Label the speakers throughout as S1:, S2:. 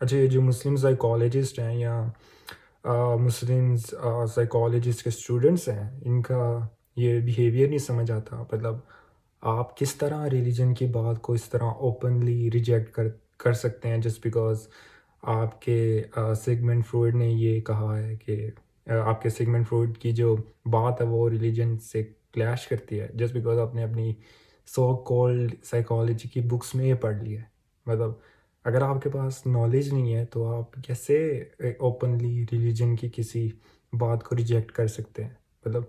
S1: اچھا، یہ جو مسلم سائیکالوجسٹ ہیں یا مسلم سائیکالوجسٹ کے اسٹوڈنٹس ہیں، ان کا یہ بیہیویئر نہیں سمجھ آتا. مطلب آپ کس طرح ریلیجن کی بات کو اس طرح اوپنلی ریجیکٹ کر سکتے ہیں جسٹ بیکاز آپ کے سیگمنٹ فروئڈ نے یہ کہا ہے کہ آپ کے سیگمنٹ فروئڈ کی جو بات ہے وہ ریلیجن سے کلیش کرتی ہے، جسٹ بیکاز آپ نے اپنی سو کولڈ سائیکالوجی کی بکس میں یہ پڑھ لی ہے. مطلب اگر آپ کے پاس نالج نہیں ہے تو آپ کیسے اوپنلی ریلیجن کی کسی بات کو ریجیکٹ کر سکتے ہیں؟ مطلب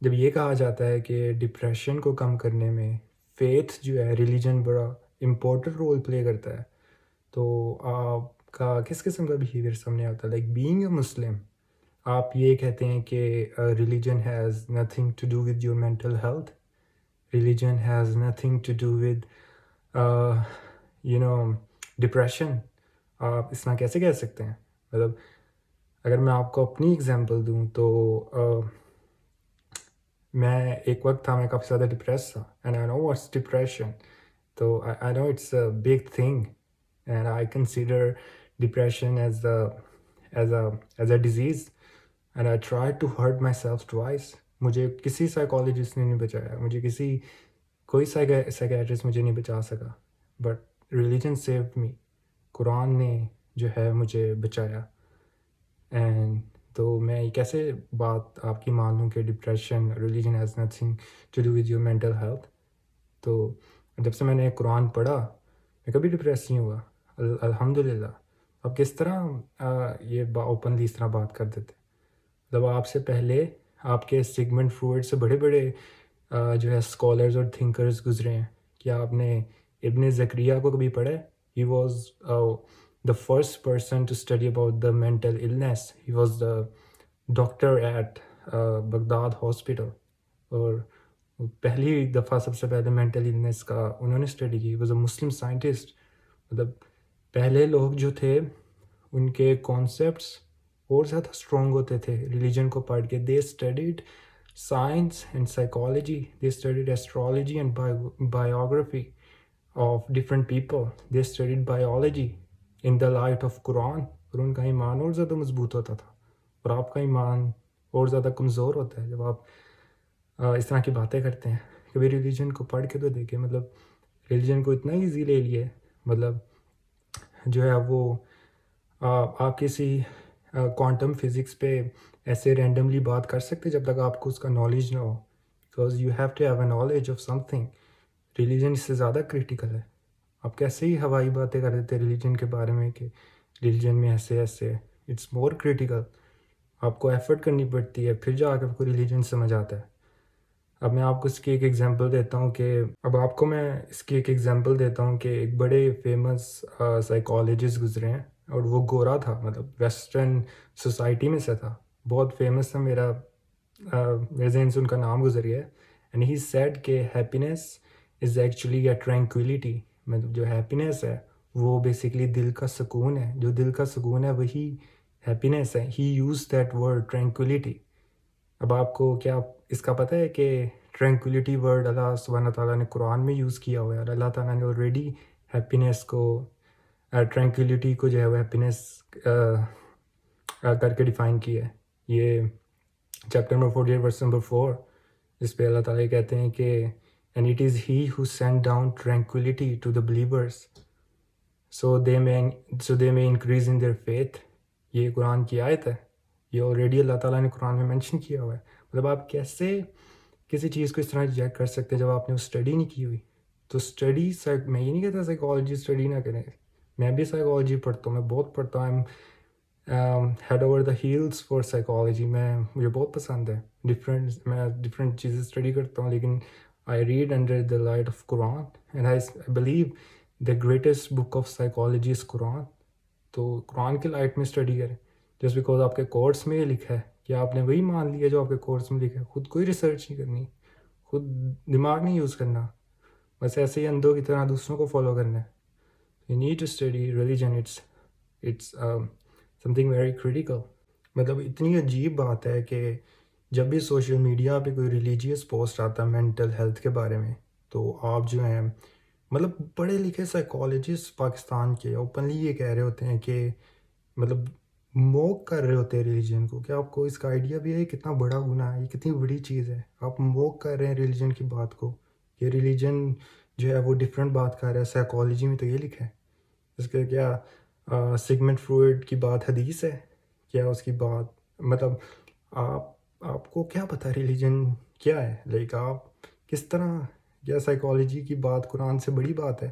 S1: جب یہ کہا جاتا ہے کہ ڈپریشن کو کم کرنے میں فیتھ جو ہے ریلیجن بڑا امپورٹنٹ رول پلے کرتا ہے، تو آپ کا کس قسم کا بیہیویئر سامنے آتا ہے؟ لائک بینگ اے مسلم آپ یہ کہتے ہیں کہ religion has nothing to do with your mental health, religion has nothing to do with you know depression. آپ اس طرح کیسے کہہ سکتے ہیں؟ مطلب اگر میں آپ کو اپنی اگزامپل دوں تو میں ایک وقت تھا، میں کافی زیادہ ڈپریس تھا، and I know what's depression. تو I know it's a big thing and I consider depression as a disease and I try to hurt myself twice. مجھے کسی سائیکالوجسٹ نے نہیں بچایا، مجھے کوئی سائیکیٹرسٹ مجھے نہیں بچا سکا، بٹ ریلیجن سیوڈ می. قرآن نے جو ہے مجھے بچایا. اینڈ تو میں یہ کیسے بات آپ کی مان لوں کہ depression religion has nothing to do with your mental health. تو جب سے میں نے قرآن پڑھا میں کبھی ڈپریس نہیں ہوا، الحمد للہ. اب کس طرح یہ اوپنلی اس طرح بات کر دیتے؟ مطلب آپ سے پہلے آپ کے سیگمنٹ فروئڈ سے بڑے بڑے جو ہے اسکالرز اور تھنکرز گزرے ہیں. کیا آپ نے ابن زکریہ کو کبھی پڑھا ہے؟ He was the first person to study about the mental illness. He was the doctor at Baghdad hospital, اور پہلی دفعہ سب سے پہلے مینٹل النیس کا انہوں نے اسٹڈی کی. Was a Muslim scientist. مطلب پہلے لوگ جو تھے ان کے کانسیپٹس اور زیادہ اسٹرانگ ہوتے تھے ریلیجن کو پڑھ کے. They studied science and psychology, they studied astrology and biography of different people, they studied biology in the light of Quran. اور ان کا ایمان اور زیادہ مضبوط ہوتا تھا، اور آپ کا ایمان اور زیادہ کمزور ہوتا ہے جب آپ اس طرح کی باتیں کرتے ہیں. کبھی ریلیجن کو پڑھ کے تو دیکھیں. مطلب ریلیجن کو اتنا ایزی لے لیے. مطلب جو ہے وہ آپ کسی کوانٹم فزکس پہ ایسے رینڈملی بات کر سکتے جب تک آپ کو اس کا نالج نہ ہو، because you have to have a knowledge of something. Religion اس سے زیادہ کریٹیکل ہے. آپ کیسے ہی ہوائی باتیں کر دیتے ریلیجن کے بارے میں کہ ریلیجن میں ایسے ایسے. It's more critical. آپ کو ایفرٹ کرنی پڑتی ہے پھر جا کے آپ کو ریلیجن سمجھ آتا ہے. اب میں آپ کو اس کی ایک ایگزامپل دیتا ہوں کہ ایک بڑے فیمس سائیکالوجسٹ گزرے ہیں، اور وہ گورا تھا، مطلب ویسٹرن سوسائٹی میں سے تھا، بہت فیمس تھا. میرے ذہن سے ان کا نام گزر گیا ہے. اینڈ ہی سیڈ کہ happiness is actually a tranquillity. مطلب جو ہیپینیس ہے وہ بیسیکلی دل کا سکون ہے، جو دل کا سکون ہے وہی ہیپینیس ہے. ہی یوز دیٹ ورڈ ٹرینکویلٹی. اب آپ کو کیا اس کا پتہ ہے کہ ٹرینکویلٹی ورڈ اللہ سبحانہ تعالیٰ نے قرآن میں یوز کیا ہوا ہے، اور اللہ تعالیٰ نے آلریڈی ہیپینیس کو ٹرینکویلٹی کو جو ہے وہ ہیپینیس کر کے ڈیفائن کیا ہے. یہ چیپٹر نمبر 48 ورس نمبر 4، جس پہ اللہ تعالیٰ کہتے ہیں کہ and it is he who send down tranquillity to the believers so they may increase in their faith. یہ قرآن کی آیت ہے، یہ آلریڈی اللہ تعالیٰ نے قرآن میں مینشن کیا ہوا ہے. مطلب آپ کیسے کسی چیز کو اس طرح ریجیکٹ کر سکتے جب آپ نے وہ اسٹڈی نہیں کی ہوئی؟ تو اسٹڈی میں یہ نہیں کہتا سائیکالوجی اسٹڈی نہ کریں. میں بھی سائیکالوجی پڑھتا ہوں، میں بہت پڑھتا ہوں. Head over the heels for psychology. مجھے بہت پسند ہے. میں ڈفرینٹ چیزیں اسٹڈی کرتا ہوں، لیکن I read under the light of Quran and I believe the greatest book of psychology is Quran. تو قرآن کے لائٹ میں اسٹڈی کریں. جسٹ بیکاز آپ کے کورس میں یہ لکھا ہے کہ آپ نے وہی مان لیا جو آپ کے کورس میں لکھا ہے. خود کوئی ریسرچ نہیں کرنی، خود دماغ نہیں یوز کرنا، بس ایسے ہی اندھوں کی طرح دوسروں کو فالو کرنا ہے. You need to study religion. It's something very critical. مطلب اتنی عجیب بات ہے کہ جب بھی سوشل میڈیا پہ کوئی ریلیجیس پوسٹ آتا ہے مینٹل ہیلتھ کے بارے میں، تو آپ جو ہیں مطلب پڑھے لکھے سائیکالوجسٹ پاکستان کے اوپنلی یہ کہہ رہے ہوتے ہیں کہ مطلب موک کر رہے ہوتے ہیں ریلیجن کو. کیا آپ کو اس کا آئیڈیا بھی ہے کتنا بڑا گناہ ہے, یہ کتنی بڑی چیز ہے؟ آپ موک کر رہے ہیں ریلیجن کی بات کو, کہ ریلیجن جو ہے وہ ڈفرینٹ بات کر رہا ہے. سائیکالوجی میں تو یہ لکھا ہے. اس کے کیا سگمنٹ فروئڈ کی بات حدیث ہے کیا؟ اس کی بات مطلب آپ کو کیا پتہ ریلیجن کیا ہے؟ لائک آپ کس طرح, کیا سائیکالوجی کی بات قرآن سے بڑی بات ہے؟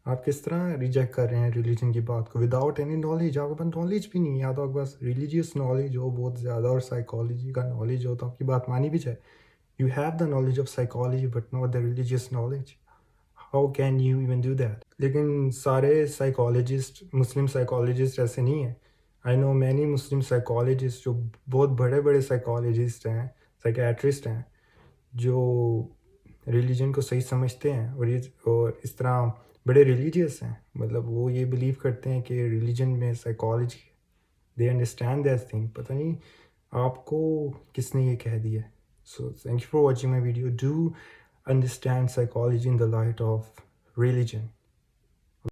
S1: آپ کس طرح ریجیکٹ کر رہے ہیں ریلیجن کی بات کو وداؤٹ اینی نالج؟ آپ کے پاس نالج بھی نہیں ہے, یا تو آپ کے پاس ریلیجیس نالج ہو بہت زیادہ اور سائیکالوجی کا نالج ہو تو آپ کی بات مانی بھی جائے. You have the knowledge of psychology but not the religious knowledge. How can you even do that? لیکن سارے سائیکالوجسٹ مسلم سائیکالوجسٹ ایسے نہیں ہیں. آئی نو مینی مسلم سائیکالوجسٹ جو بہت بڑے بڑے سائیکالوجسٹ ہیں, سائیکیٹرسٹ ہیں, جو ریلیجن کو صحیح سمجھتے ہیں اور اس طرح بڑے ریلیجیس ہیں. مطلب وہ یہ بلیو کرتے ہیں کہ ریلیجن میں psychology, they understand that thing. پتہ نہیں آپ کو کس نے یہ کہہ دیا. So thank you for watching my video. Do understand psychology in the light of religion.